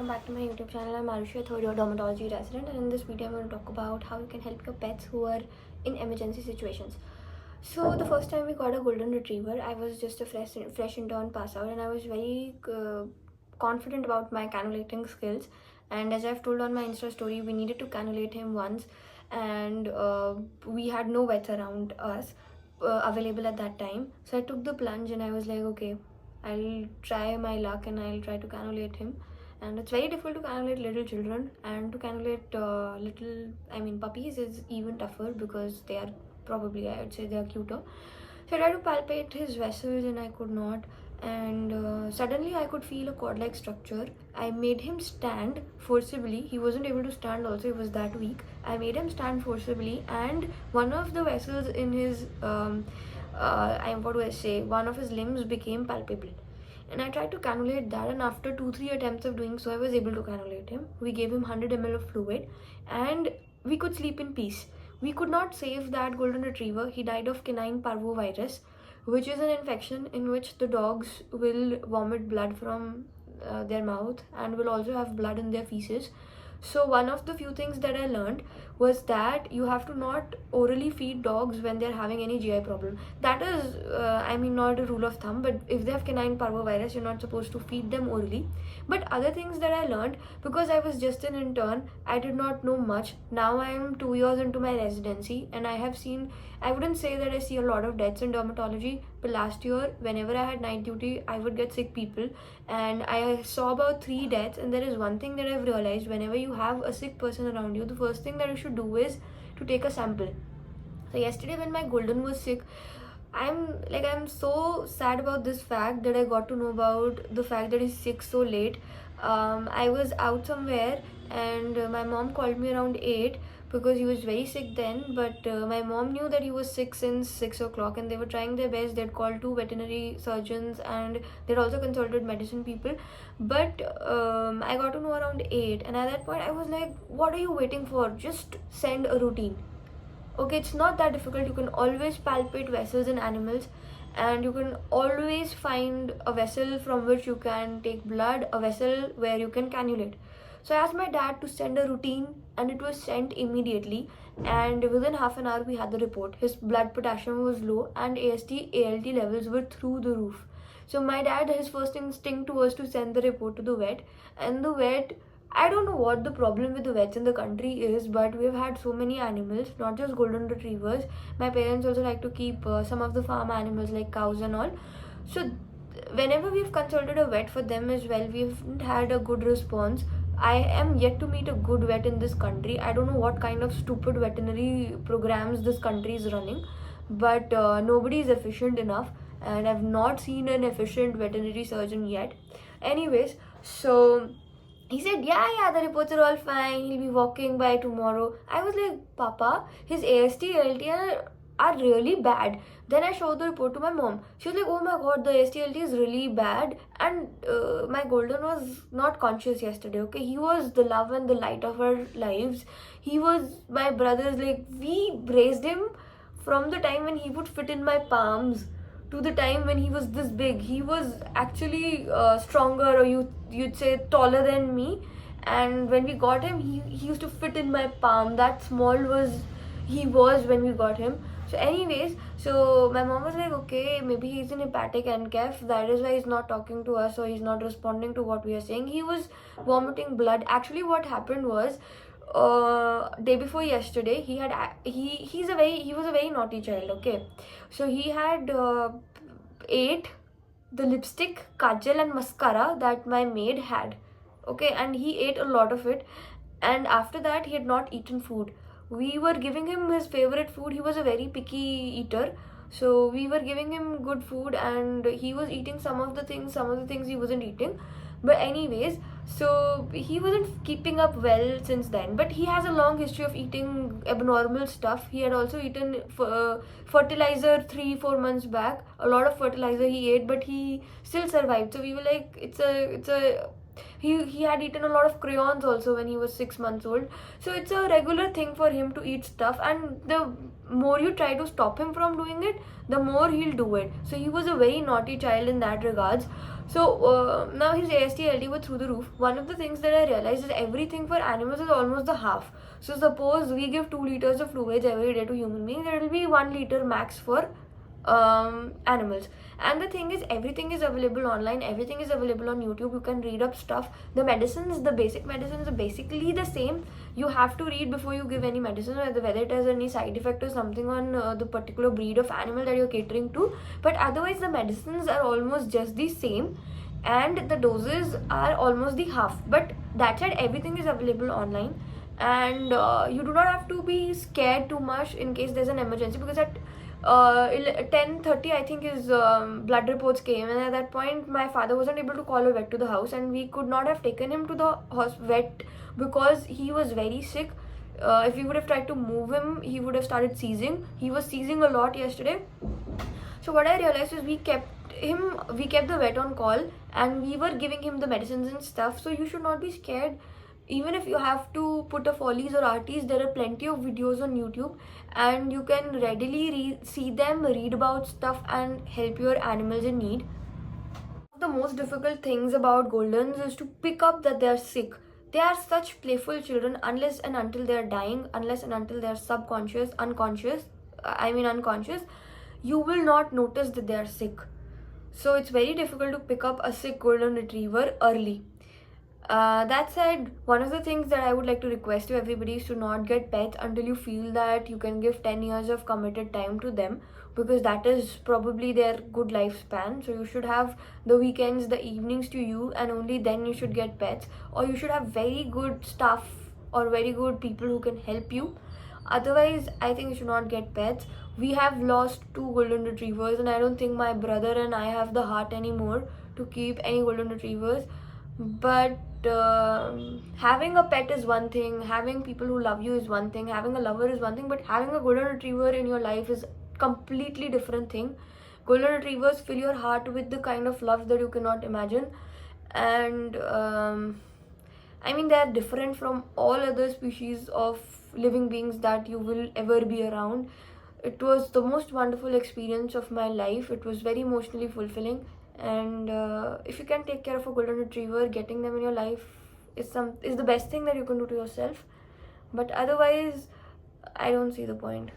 welcome back to my YouTube channel. I'm Arushi, a third year dermatology resident, and in this video I'm going to talk about how you can help your pets who are in emergency situations. So the first time we got a golden retriever, I was just a fresh intern pass out, and I was very confident about my cannulating skills. And as I've told on my Insta story, we needed to cannulate him once, and we had no vets around us available at that time. So I took the plunge and I was like, okay, I'll try my luck and I'll try to cannulate him. And it's very difficult to cannulate little children, and to cannulate puppies is even tougher because they are probably, I would say, they are cuter. So I tried to palpate his vessels and I could not, and suddenly I could feel a cord-like structure. I made him stand forcibly. He wasn't able to stand also, he was that weak. I made him stand forcibly, and one of the vessels in his one of his limbs became palpable. And I tried to cannulate that, and after 2-3 attempts of doing so, I was able to cannulate him. We gave him 100 ml of fluid and we could sleep in peace. We could not save that golden retriever. He died of canine parvovirus, which is an infection in which the dogs will vomit blood from their mouth and will also have blood in their feces. So one of the few things that I learned was that you have to not orally feed dogs when they're having any GI problem. That is, not a rule of thumb, but if they have canine parvovirus, you're not supposed to feed them orally. But other things that I learned, because I was just an intern, I did not know much. Now I am 2 years into my residency, and I wouldn't say that I see a lot of deaths in dermatology, but last year, whenever I had night duty, I would get sick people, and I saw about 3 deaths. And there is one thing that I've realized: whenever you have a sick person around you, the first thing that you should do is to take a sample. So yesterday when my golden was sick, I'm so sad about this fact that I got to know about the fact that he's sick so late. I was out somewhere, and my mom called me around 8 because he was very sick then, but my mom knew that he was sick since 6 o'clock, and they were trying their best. They'd called 2 veterinary surgeons, and they'd also consulted medicine people, but I got to know around 8, and at that point I was like, what are you waiting for? Just send a routine. Okay, it's not that difficult. You can always palpate vessels in animals, and you can always find a vessel from which you can take blood, a vessel where you can cannulate. So I asked my dad to send a routine, and it was sent immediately, and within half an hour we had the report. His blood potassium was low and AST/ALT levels were through the roof. So my dad, his first instinct was to send the report to the vet, and the vet, I don't know what the problem with the vets in the country is, but we've had so many animals, not just golden retrievers. My parents also like to keep some of the farm animals like cows and all. So whenever we've consulted a vet for them as well, we've had a good response. I am yet to meet a good vet in this country. I don't know what kind of stupid veterinary programs this country is running, but nobody is efficient enough, and I've not seen an efficient veterinary surgeon yet. Anyways, so he said, yeah, the reports are all fine. He'll be walking by tomorrow. I was like, Papa, his AST/ALT are really bad. Then I showed the report to my mom. She was like, oh my god, the AST/ALT is really bad. And my golden was not conscious yesterday, okay? He was the love and the light of our lives. He was my brother's, like, we raised him from the time when he would fit in my palms to the time when he was this big. He was actually stronger, or you'd say taller than me. And when we got him, he used to fit in my palm. That small he was when we got him. So anyways, so my mom was like, okay, maybe he's in hepatic NCAF. That is why he's not talking to us, or he's not responding to what we are saying. He was vomiting blood. Actually, what happened was, day before yesterday, he was a very naughty child. Okay, so he had ate the lipstick, kajal and mascara that my maid had. Okay, and he ate a lot of it, and after that he had not eaten food. We were giving him his favorite food. He was a very picky eater, so we were giving him good food, and he was eating some of the things he wasn't eating. But anyways, so he wasn't keeping up well since then, but he has a long history of eating abnormal stuff. He had also eaten fertilizer 3-4 months back. A lot of fertilizer he ate, but he still survived. So we were like, it's a he had eaten a lot of crayons also when he was 6 months old. So it's a regular thing for him to eat stuff, and the more you try to stop him from doing it, the more he'll do it. So he was a very naughty child in that regards. So now his AST/LD were through the roof. One of the things that I realized is everything for animals is almost the half. So suppose we give 2 liters of fluids every day to human beings, it will be 1 liter max for animals. And the thing is, everything is available online, everything is available on YouTube. You can read up stuff. The medicines, the basic medicines are basically the same. You have to read before you give any medicine, whether it has any side effect or something on the particular breed of animal that you're catering to. But otherwise the medicines are almost just the same, and the doses are almost the half. But that said, everything is available online, and you do not have to be scared too much in case there's an emergency, because at 10:30 I think his blood reports came, and at that point my father wasn't able to call a vet to the house, and we could not have taken him to the vet because he was very sick. If we would have tried to move him, he would have started seizing. He was seizing a lot yesterday. So what I realized is we kept the vet on call, and we were giving him the medicines and stuff. So you should not be scared. Even if you have to put a Follies or RTs, there are plenty of videos on YouTube, and you can readily see them, read about stuff, and help your animals in need. The most difficult things about Goldens is to pick up that they are sick. They are such playful children unless and until they are dying, unless and until they are unconscious, you will not notice that they are sick. So it's very difficult to pick up a sick golden retriever early. That said, one of the things that I would like to request to everybody is to not get pets until you feel that you can give 10 years of committed time to them, because that is probably their good lifespan. So you should have the weekends, the evenings to you, and only then you should get pets. Or you should have very good staff or very good people who can help you. Otherwise, I think you should not get pets. We have lost 2 golden retrievers, and I don't think my brother and I have the heart anymore to keep any golden retrievers. But having a pet is one thing, having people who love you is one thing, having a lover is one thing, but having a golden retriever in your life is completely different thing. Golden retrievers fill your heart with the kind of love that you cannot imagine. And I mean, they are different from all other species of living beings that you will ever be around. It was the most wonderful experience of my life. It was very emotionally fulfilling. And if you can take care of a golden retriever, getting them in your life is the best thing that you can do to yourself. But otherwise, I don't see the point.